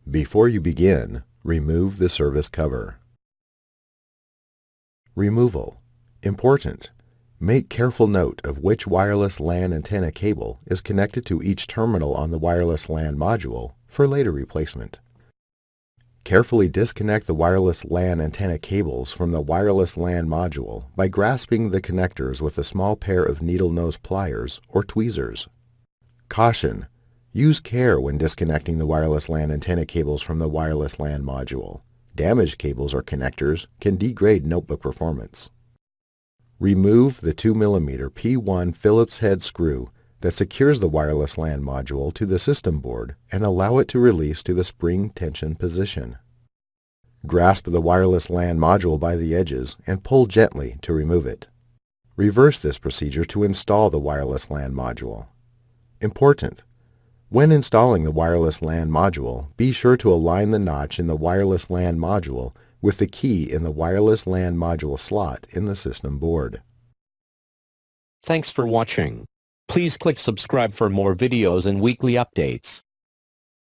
Before you begin, remove the service cover. Removal. Important. Make careful note of which wireless LAN antenna cable is connected to each terminal on the wireless LAN module for later replacement. Carefully disconnect the wireless LAN antenna cables from the wireless LAN module by grasping the connectors with a small pair of needle nose pliers or tweezers. Caution! Use care when disconnecting the wireless LAN antenna cables from the wireless LAN module. Damaged cables or connectors can degrade notebook performance. Remove the 2mm P1 Phillips head screw that secures the wireless LAN module to the system board and allow it to release to the spring tension position. Grasp the wireless LAN module by the edges and pull gently to remove it. Reverse this procedure to install the wireless LAN module. Important! When installing the wireless LAN module, be sure to align the notch in the wireless LAN module with the key in the wireless LAN module slot in the system board. Thanks for watching. Please click subscribe for more videos and weekly updates.